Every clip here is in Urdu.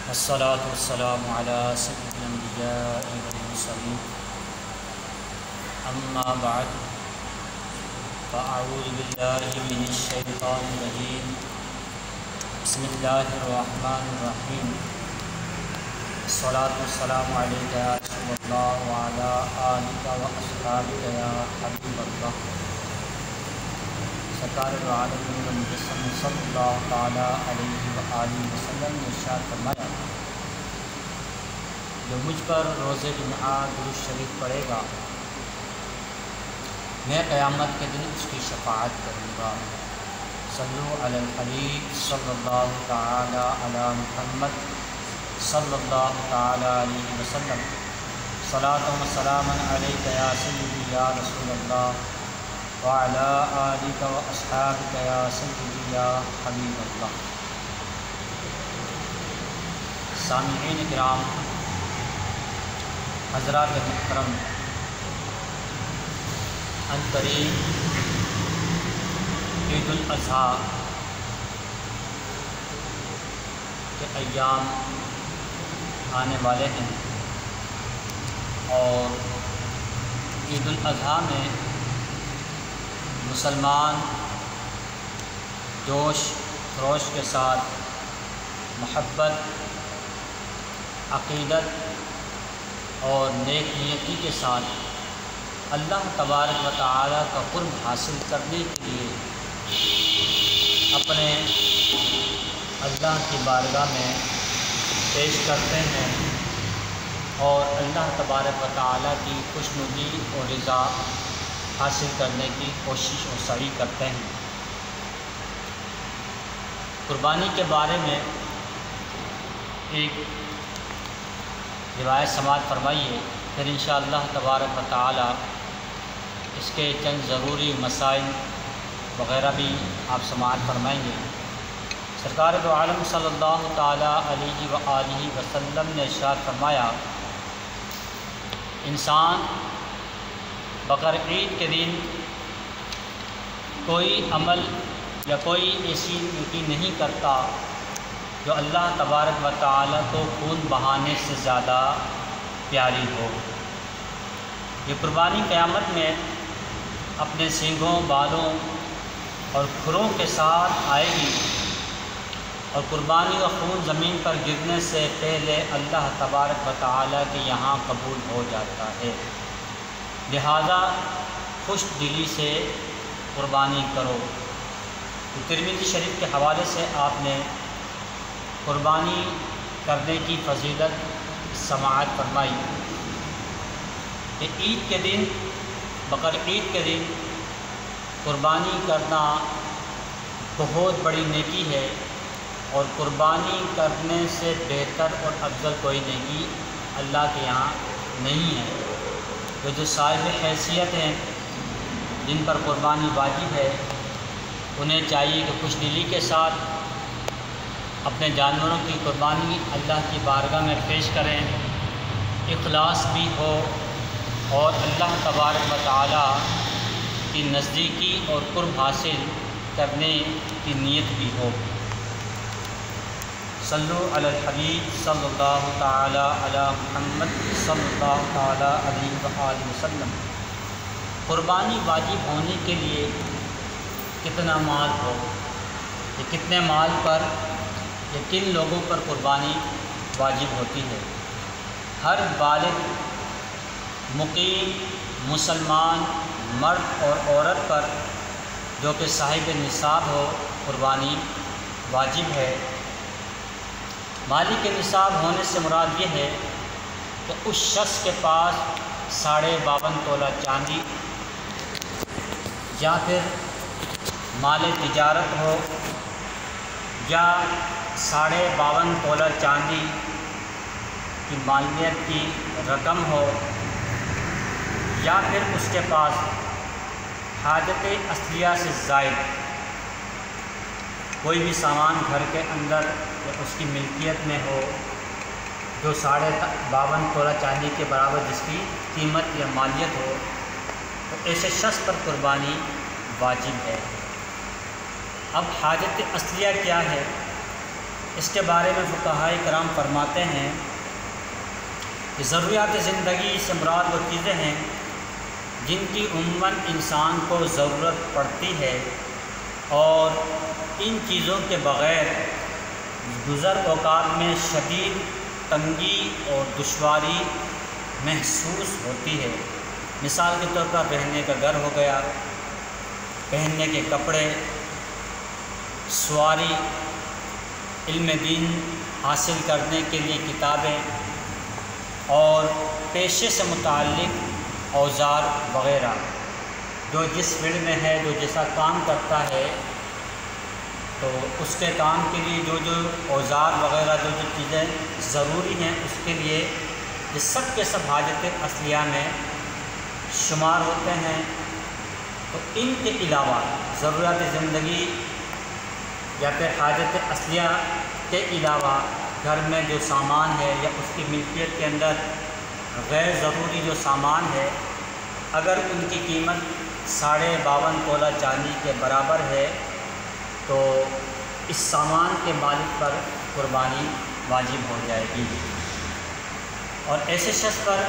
الصلاة والسلام على سيد الأنبياء والمرسلين أما بعد فأعوذ بالله من الشيطان الرجيم بسم الله الرحمن الرحيم الصلاة والسلام عليك يا رسول الله وعلى آلك وأصحابك يا حبيب الله سرکار العالمین مجسم صلی اللہ تعالیٰ علیہ وآلہ وسلم نے ارشاد فرمایا، جو مجھ پر روز جمعہ درود شریف پڑھے گا میں قیامت کے دن اس کی شفاعت کروں گا۔ صلو علی الحبیب صلی اللہ تعالیٰ علی محمد صلی اللہ تعالیٰ علیہ وسلم، صلاۃ و سلام علیک یا سیدی یا رسول اللہ وعلی آلک و اصحابک یا سیدی یا حبیب اللہ۔ سامعین کرام، حضرات محترم، عنقریب عید الاضحیٰ کے ایام آنے والے ہیں اور عید الاضحیٰ میں مسلمان جوش خروش کے ساتھ محبت، عقیدت اور نیک نیتی کے ساتھ اللہ تبارک و تعالیٰ کا قرب حاصل کرنے کے لیے اپنے اللہ کی بارگاہ میں پیش کرتے ہیں اور اللہ تبارک و تعالیٰ کی خوشنودی اور رضا حاصل کرنے کی کوشش اور سعی کرتے ہیں۔ قربانی کے بارے میں ایک روایت سماعت فرمائیے، پھر انشاءاللہ تبارک و تعالی اس کے چند ضروری مسائل وغیرہ بھی آپ سماعت فرمائیں گے۔ سرکار دو عالم صلی اللہ تعالیٰ علیہ وآلہ وسلم نے ارشاد فرمایا، انسان بقر عید کے دن کوئی عمل یا کوئی ایسی نیکی نہیں کرتا جو اللہ تبارک و تعالیٰ کو خون بہانے سے زیادہ پیاری ہو۔ یہ قربانی قیامت میں اپنے سینگوں، بالوں اور کھروں کے ساتھ آئے گی اور قربانی و خون زمین پر گرنے سے پہلے اللہ تبارک و تعالیٰ کے یہاں قبول ہو جاتا ہے، لہذا خوش دلی سے قربانی کرو۔ تو ترمذی شریف کے حوالے سے آپ نے قربانی کرنے کی فضیلت سماعت فرمائی کہ عید کے دن، بقر عید کے دن قربانی کرنا بہت بڑی نیکی ہے اور قربانی کرنے سے بہتر اور افضل کوئی نیکی اللہ کے یہاں نہیں ہے۔ تو جو صاحب حیثیت ہیں، جن پر قربانی واجب ہے، انہیں چاہیے کہ خوش دلی کے ساتھ اپنے جانوروں کی قربانی اللہ کی بارگاہ میں پیش کریں، اخلاص بھی ہو اور اللہ تبارک و تعالیٰ کی نزدیکی اور قرب حاصل کرنے کی نیت بھی ہو۔ صلو علی الحبیب صلی اللہ تعالیٰ علی محمد صلی اللہ تعالیٰ علیہ وآلہ وسلم۔ قربانی واجب ہونے کے لیے کتنا مال ہو، یہ کتنے مال پر یا کن لوگوں پر قربانی واجب ہوتی ہے؟ ہر بالغ مقیم مسلمان مرد اور عورت پر جو کہ صاحب نصاب ہو قربانی واجب ہے۔ مالک نصاب ہونے سے مراد یہ ہے کہ اس شخص کے پاس 52.5 تولہ چاندی یا پھر مال تجارت ہو یا 52.5 تولہ چاندی کی مالیت کی رقم ہو یا پھر اس کے پاس حاجت اصلیہ سے زائد کوئی بھی سامان گھر کے اندر یا اس کی ملکیت میں ہو جو 52.5 تولہ چاندی کے برابر جس کی قیمت یا مالیت ہو، تو ایسے شخص پر قربانی واجب ہے۔ اب حاجت اصلیہ کیا ہے؟ اس کے بارے میں فقہائے کرام فرماتے ہیں کہ ضروریات زندگی سے مراد وہ چیزیں ہیں جن کی عموماً انسان کو ضرورت پڑتی ہے اور ان چیزوں کے بغیر گزر اوقات میں شدید تنگی اور دشواری محسوس ہوتی ہے۔ مثال کے طور پر رہنے کا گھر ہو گیا، پہننے کے کپڑے، سواری، علم دین حاصل کرنے کے لیے کتابیں اور پیشے سے متعلق اوزار وغیرہ۔ جو جس فیلڈ میں ہے، جو جیسا کام کرتا ہے، تو اس کے کام کے لیے جو اوزار وغیرہ جو چیزیں ضروری ہیں اس کے لیے یہ سب کے سب حاجت اصلیہ میں شمار ہوتے ہیں۔ تو ان کے علاوہ ضروریات زندگی یا پھر حاجت اصلیہ کے علاوہ گھر میں جو سامان ہے یا اس کی ملکیت کے اندر غیر ضروری جو سامان ہے، اگر ان کی قیمت 52.5 تولہ چاندی کے برابر ہے تو اس سامان کے مالک پر قربانی واجب ہو جائے گی۔ اور ایسے شخص پر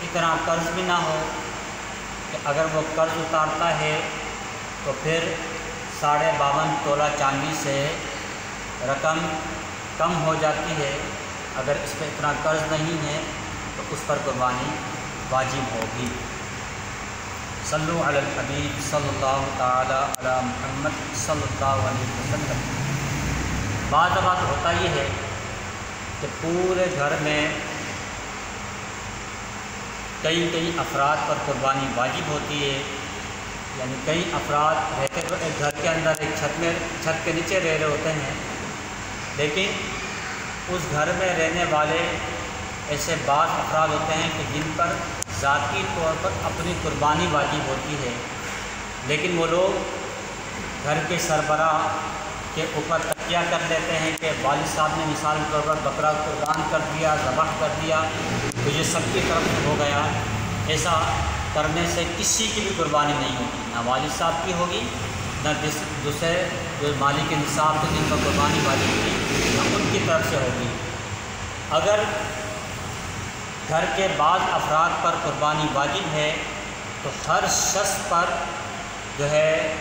اتنا قرض بھی نہ ہو کہ اگر وہ قرض اتارتا ہے تو پھر 52.5 تولہ چاندی سے رقم کم ہو جاتی ہے۔ اگر اس پہ اتنا قرض نہیں ہے تو اس پر قربانی واجب ہوگی۔ صلو علی الحبیب صلی اللہ تعالی علی محمد صلی اللہ علیہ وسلم۔ بعض اوقات ہوتا یہ ہے کہ پورے گھر میں کئی افراد پر قربانی واجب ہوتی ہے، یعنی کئی افراد رہتے تو ایک گھر کے اندر ایک چھت کے نیچے رہ رہے ہوتے ہیں، لیکن اس گھر میں رہنے والے ایسے بعض افراد ہوتے ہیں کہ جن پر ذاتی طور پر اپنی قربانی واجب ہوتی ہے، لیکن وہ لوگ گھر کے سربراہ کے اوپر تکیہ کر لیتے ہیں کہ والد صاحب نے مثال کے طور پر بکرا قربان کر دیا، ذبح کر دیا تو یہ سب کی طرف سے ہو گیا۔ ایسا کرنے سے کسی کی بھی قربانی نہیں ہوگی، نہ والد صاحب کی ہوگی، نہ دوسرے جو مالک نصاب کے جن پر قربانی واجب ہوگی نہ ان کی طرف سے ہوگی۔ اگر گھر کے بعض افراد پر قربانی واجب ہے تو ہر شخص پر جو ہے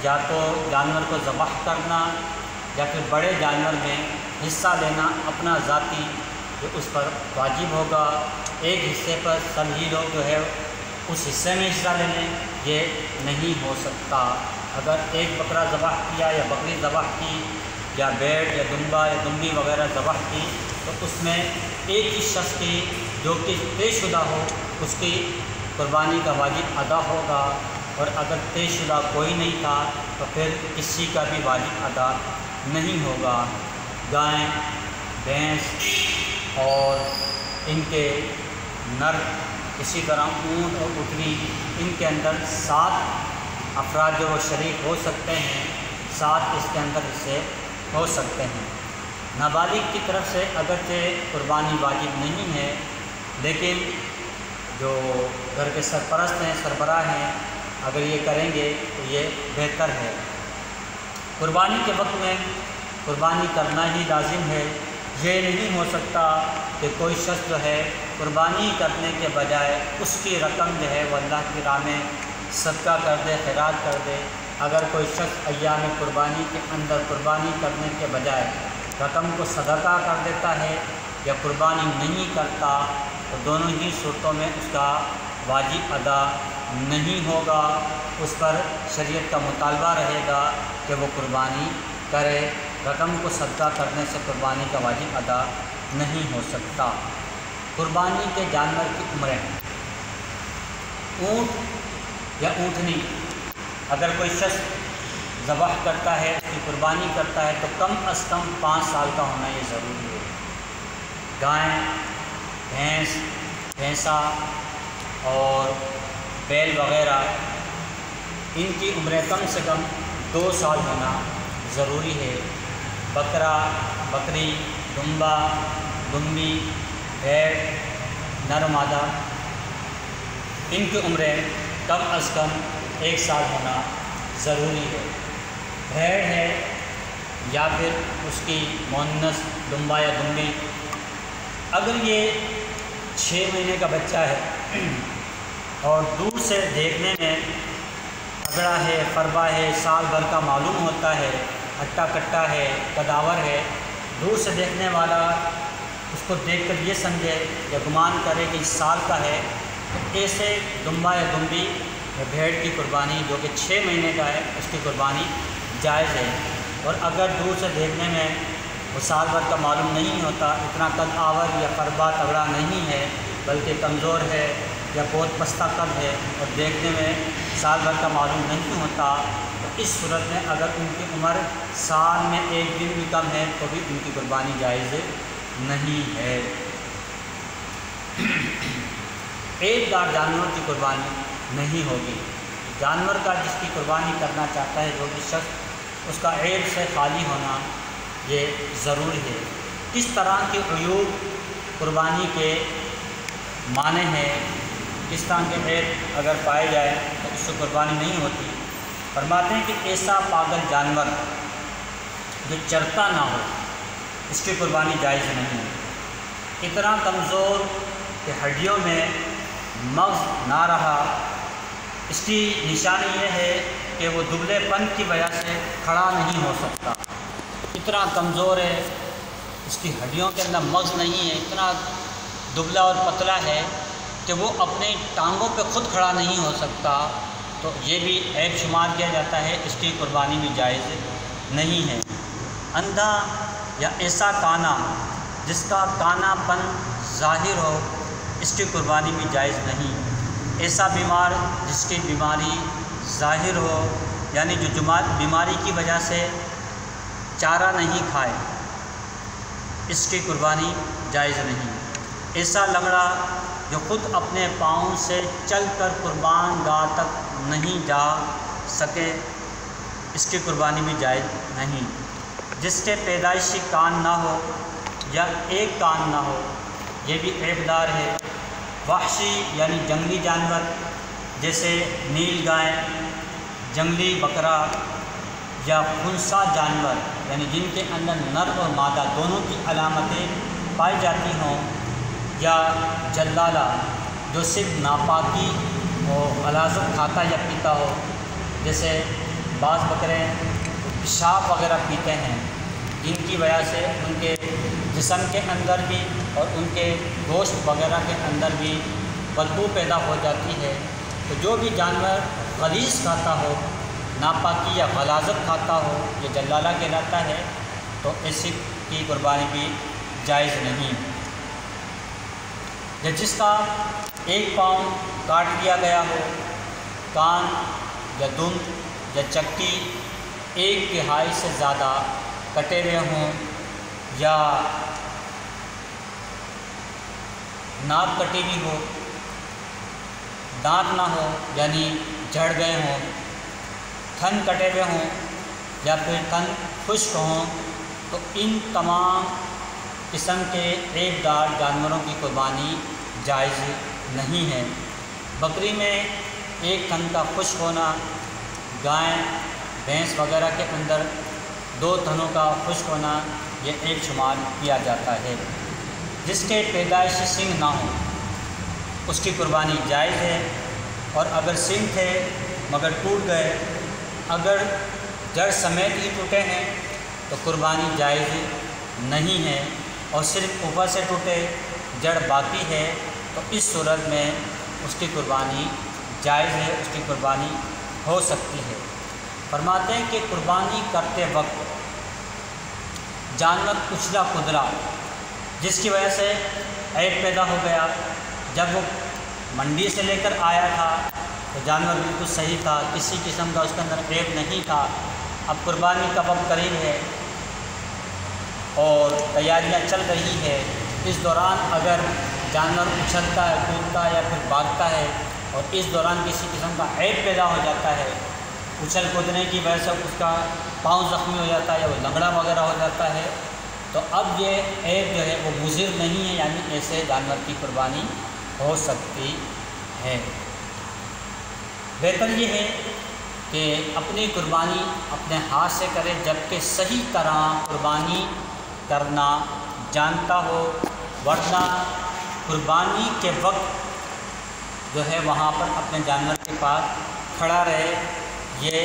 یا تو جانور کو ذبح کرنا یا پھر بڑے جانور میں حصہ لینا اپنا ذاتی جو اس پر واجب ہوگا۔ ایک حصے پر سب ہی لوگ جو ہے اس حصے میں حصہ لے لیں، یہ نہیں ہو سکتا۔ اگر ایک بکرا ذبح کیا یا بکری ذبح کی یا بیڑ یا دمبا یا دمبی وغیرہ ذبح کی تو اس میں ایک ہی شخص کی جو کہ طے شدہ ہو اس کی قربانی کا واجب ادا ہوگا، اور اگر طے شدہ کوئی نہیں تھا تو پھر کسی کا بھی واجب ادا نہیں ہوگا۔ گائیں، بھینس اور ان کے نر، اسی طرح اونٹ اور اٹھنی، ان کے اندر 7 افراد جو وہ شریک ہو سکتے ہیں، 7 اس کے اندر حصے ہو سکتے ہیں۔ نابالغ کی طرف سے اگرچہ قربانی واجب نہیں ہے، لیکن جو گھر کے سرپرست ہیں، سربراہ ہیں، اگر یہ کریں گے تو یہ بہتر ہے۔ قربانی کے وقت میں قربانی کرنا ہی لازم ہے۔ یہ نہیں ہو سکتا کہ کوئی شخص جو ہے قربانی کرنے کے بجائے اس کی رقم جو ہے وہ اللہ کی راہ میں صدقہ کر دے، خیرات کر دے۔ اگر کوئی شخص ایام قربانی کے اندر قربانی کرنے کے بجائے رقم کو صدقہ کر دیتا ہے یا قربانی نہیں کرتا تو دونوں ہی صورتوں میں اس کا واجب ادا نہیں ہوگا۔ اس پر شریعت کا مطالبہ رہے گا کہ وہ قربانی کرے۔ رقم کو صدقہ کرنے سے قربانی کا واجب ادا نہیں ہو سکتا۔ قربانی کے جانور کی عمریں، اونٹ یا اونٹنی اگر کوئی شخص ذبح کرتا ہے، اس کی قربانی کرتا ہے تو کم از کم 5 سال کا ہونا یہ ضروری ہے۔ گائیں، بھینس، بھینسا اور بیل وغیرہ ان کی عمریں کم سے کم 2 سال ہونا ضروری ہے۔ بکرا، بکری، دمبا، دمبی، بھیڑ، نر مادہ، ان کی عمریں کم از کم 1 سال ہونا ضروری ہے۔ بھیڑ ہے یا پھر اس کی مؤنث دمبا یا دمبی، اگر یہ 6 مہینے کا بچہ ہے اور دور سے دیکھنے میں تگڑا ہے، فربا ہے، سال بھر کا معلوم ہوتا ہے، ہٹا کٹا ہے، قداور ہے، دور سے دیکھنے والا اس کو دیکھ کر یہ سمجھے یا گمان کرے کہ اس سال کا ہے، تو ایسے دمبا یا دمبی یا بھیڑ کی قربانی جو کہ 6 مہینے کا ہے اس کی قربانی جائز ہے۔ اور اگر دور سے دیکھنے میں وہ سال بھر کا معلوم نہیں ہوتا، اتنا قد آور یا فربا تگڑا نہیں ہے بلکہ کمزور ہے یا بہت پستہ قد ہے اور دیکھنے میں سال بھر کا معلوم نہیں ہوتا، تو اس صورت میں اگر ان کی عمر سال میں 1 دن بھی کم ہے تو بھی ان کی قربانی جائز نہیں ہے۔ عیب دار جانوروں کی قربانی نہیں ہوگی۔ جانور کا جس کی قربانی کرنا چاہتا ہے جو بھی شخص، اس کا عیب سے خالی ہونا یہ ضروری ہے۔ کس طرح کے عیوب قربانی کے معنی ہیں، کس طرح کے عیب اگر پائے جائے تو اس سے قربانی نہیں ہوتی؟ فرماتے ہیں کہ ایسا پاگل جانور جو چرتا نہ ہو اس کی قربانی جائز نہیں ہے۔ اتنا کمزور کہ ہڈیوں میں مغز نہ رہا، اس کی نشانی یہ ہے کہ وہ دبلے پن کی وجہ سے کھڑا نہیں ہو سکتا، اتنا کمزور ہے، اس کی ہڈیوں کے اندر مغز نہیں ہے، اتنا دبلا اور پتلا ہے کہ وہ اپنے ٹانگوں پہ خود کھڑا نہیں ہو سکتا، تو یہ بھی عیب شمار کیا جاتا ہے، اس کی قربانی بھی جائز نہیں ہے۔ اندھا یا ایسا کانا جس کا کانا پن ظاہر ہو اس کی قربانی بھی جائز نہیں۔ ایسا بیمار جس کی بیماری ظاہر ہو، یعنی جو بیماری کی وجہ سے چارہ نہیں کھائے، اس کی قربانی جائز نہیں۔ ایسا لنگڑا جو خود اپنے پاؤں سے چل کر قربان گاہ تک نہیں جا سکے، اس کی قربانی بھی جائز نہیں۔ جس کے پیدائشی کان نہ ہو یا ایک کان نہ ہو، یہ بھی عیب دار ہے۔ وحشی یعنی جنگلی جانور جیسے نیل گائے، جنگلی بکرا یا خنثی جانور یعنی جن کے اندر نر اور مادہ دونوں کی علامتیں پائی جاتی ہوں، یا جلالہ جو صرف ناپاکی اور غلاظت کھاتا یا پیتا ہو، جیسے بعض بکرے پیشاب وغیرہ پیتے ہیں جن کی وجہ سے ان کے جسم کے اندر بھی اور ان کے گوشت وغیرہ کے اندر بھی بدبو پیدا ہو جاتی ہے، تو جو بھی جانور غلیظ کھاتا ہو، ناپاکی یا غلاظت کھاتا ہو، یہ جلالہ کہلاتا ہے، تو اس کی قربانی بھی جائز نہیں۔ یا جس کا ایک پاؤں کاٹ لیا گیا ہو، کان یا دم یا چکی 1/3 سے زیادہ کٹے ہوئے ہوں، یا ناک کٹی ہوئی ہو، دانت نہ ہو یعنی جھڑ گئے ہوں، تھن کٹے ہوئے ہوں یا پھر تھن خشک ہوں، تو ان تمام قسم کے عیب دار جانوروں کی قربانی جائز نہیں ہے۔ بکری میں ایک تھن کا خشک ہونا، گائے بھینس وغیرہ کے اندر 2 تھنوں کا خشک ہونا، یہ عیب شمار کیا جاتا ہے۔ جس کے پیدائشی سنگ نہ ہو اس کی قربانی جائز ہے، اور اگر سنگ تھے مگر ٹوٹ گئے، اگر جڑ سمیت ہی ٹوٹے ہیں تو قربانی جائز نہیں ہے، اور صرف اوپر سے ٹوٹے جڑ باقی ہے تو اس صورت میں اس کی قربانی جائز ہے، اس کی قربانی ہو سکتی ہے۔ فرماتے ہیں کہ قربانی کرتے وقت جانور کچلا کدرا جس کی وجہ سے عیب پیدا ہو گیا، جب وہ منڈی سے لے کر آیا تھا تو جانور بالکل صحیح تھا، کسی قسم کا اس کے اندر عیب نہیں تھا، اب قربانی کا وقت قریب ہے اور تیاریاں چل رہی ہے، اس دوران اگر جانور اچھلتا ہے، کودتا ہے یا پھر بھاگتا ہے اور اس دوران کسی قسم کا عیب پیدا ہو جاتا ہے، اچھل کودنے کی وجہ سے اس کا پاؤں زخمی ہو جاتا ہے یا وہ لنگڑا وغیرہ ہو جاتا ہے، تو اب یہ عیب جو ہے وہ مضر نہیں ہے، یعنی ایسے جانور کی قربانی ہو سکتی ہے۔ بہتر یہ ہے کہ اپنی قربانی اپنے ہاتھ سے کرے، جبکہ صحیح طرح قربانی کرنا جانتا ہو، ورنہ قربانی کے وقت جو ہے وہاں پر اپنے جانور کے پاس کھڑا رہے، یہ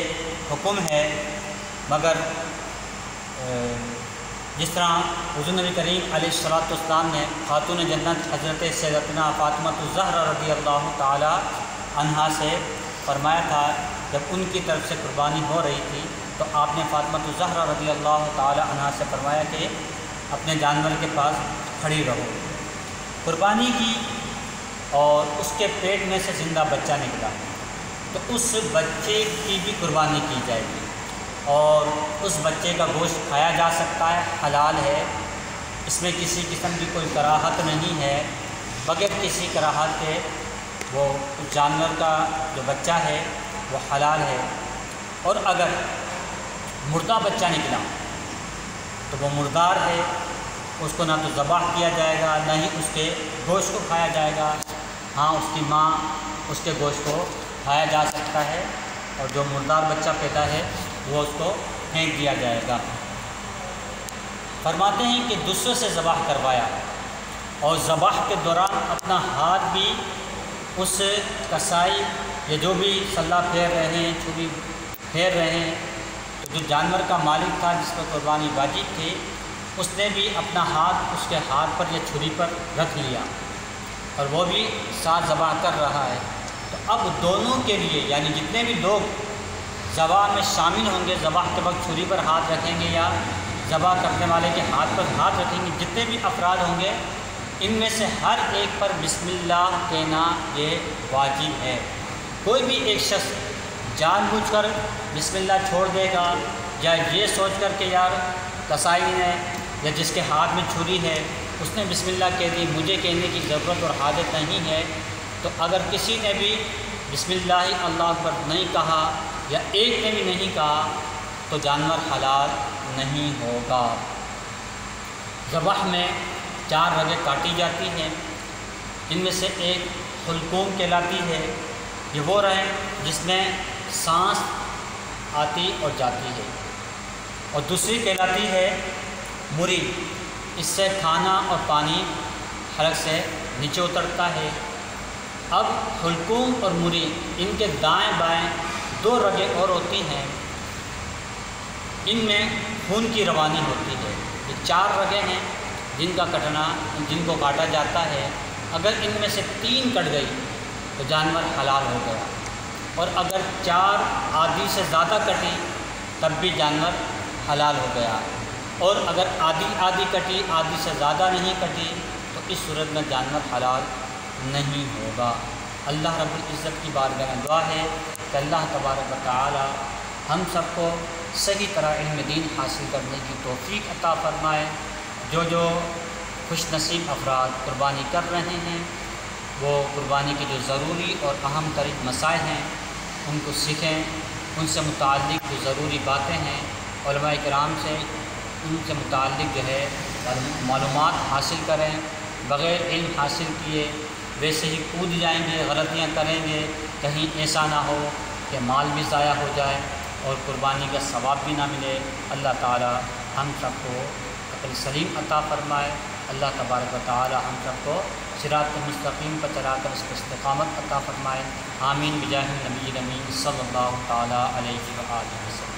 حکم ہے۔ مگر جس طرح حضور نبی کریم علیہ الصلوۃ والسلام نے خاتون جنت حضرت سیدتنا فاطمہ الزہرا رضی اللہ تعالی عنہا سے فرمایا تھا، جب ان کی طرف سے قربانی ہو رہی تھی تو آپ نے فاطمہ الزہرا رضی اللہ تعالی عنہا سے فرمایا کہ اپنے جانور کے پاس کھڑی رہو۔ قربانی کی اور اس کے پیٹ میں سے زندہ بچہ نکلا تو اس بچے کی بھی قربانی کی جائے گی، اور اس بچے کا گوشت کھایا جا سکتا ہے، حلال ہے، اس میں کسی قسم کی کوئی کراہت نہیں ہے، بغیر کسی کراہت کے وہ جانور کا جو بچہ ہے وہ حلال ہے۔ اور اگر مردہ بچہ نکلا تو وہ مردار ہے، اس کو نہ تو ذبح کیا جائے گا نہ ہی اس کے گوشت کو کھایا جائے گا۔ ہاں، اس کی ماں اس کے گوشت کو کھایا جا سکتا ہے، اور جو مردار بچہ پیدا ہے وہ اس کو پھینک دیا جائے گا۔ فرماتے ہیں کہ دوسرے سے ذبح کروایا اور ذبح کے دوران اپنا ہاتھ بھی اس کسائی یا جو بھی سلہ پھیر رہے ہیں، چھری پھیر رہے ہیں، جو جانور کا مالک تھا جس پر قربانی واجب تھی، اس نے بھی اپنا ہاتھ اس کے ہاتھ پر یا چھری پر رکھ لیا اور وہ بھی ساتھ ذبح کر رہا ہے۔ تو اب دونوں کے لیے، یعنی جتنے بھی لوگ ذبح میں شامل ہوں گے، ذبح کے وقت چھری پر ہاتھ رکھیں گے یا ذبح کرنے والے کے ہاتھ پر ہاتھ رکھیں گے، جتنے بھی افراد ہوں گے ان میں سے ہر ایک پر بسم اللہ کہنا یہ واجب ہے۔ کوئی بھی ایک شخص جان بوجھ کر بسم اللہ چھوڑ دے گا، یا یہ سوچ کر کہ یار کسائی نے یا جس کے ہاتھ میں چھری ہے اس نے بسم اللہ کہہ دی، مجھے کہنے کی ضرورت اور حاجت نہیں ہے، تو اگر کسی نے بھی بسم اللہ اللہ اکبر نہیں کہا یا ایک نے بھی نہیں کہا تو جانور حلال نہیں ہوگا۔ ذبح میں 4 رگیں کاٹی جاتی ہیں، ان میں سے ایک حلقوم کہلاتی ہے، یہ وہ رگ جس میں سانس آتی اور جاتی ہے، اور دوسری کہلاتی ہے مری، اس سے کھانا اور پانی حلق سے نیچے اترتا ہے۔ اب حلقوم اور مری، ان کے دائیں بائیں 2 رگیں اور ہوتی ہیں، ان میں خون کی روانی ہوتی ہے۔ یہ 4 رگیں ہیں جن کو کاٹا جاتا ہے، اگر ان میں سے 3 کٹ گئی تو جانور حلال ہو گیا، اور اگر 4 آدھی سے زیادہ کٹی تب بھی جانور حلال ہو گیا، اور اگر آدھی کٹی آدھی سے زیادہ نہیں کٹی تو اس صورت میں جانور حلال نہیں ہوگا۔ اللہ رب العزت کی بارگاہ میں دعا ہے کہ اللہ تبارک و تعالی ہم سب کو صحیح طرح علم دین حاصل کرنے کی توفیق عطا فرمائے۔ جو خوش نصیب افراد قربانی کر رہے ہیں وہ قربانی کی جو ضروری اور اہم ترین مسائل ہیں ان کو سیکھیں، ان سے متعلق جو ضروری باتیں ہیں علماء کرام سے ان سے متعلق جو ہے معلومات حاصل کریں، بغیر علم حاصل کیے ویسے ہی کود جائیں گے، غلطیاں کریں گے، کہیں ایسا نہ ہو کہ مال بھی ضائع ہو جائے اور قربانی کا ثواب بھی نہ ملے۔ اللہ تعالی ہم سب کو عقل سلیم عطا فرمائے۔ اللہ تبارک و تعالی ہم سب کو صراط مستقیم پر چلا کر اس کو استقامت عطا فرمائے۔ آمین بجاہ النبی الامین صلی اللہ تعالی علیہ وآلہ وسلم۔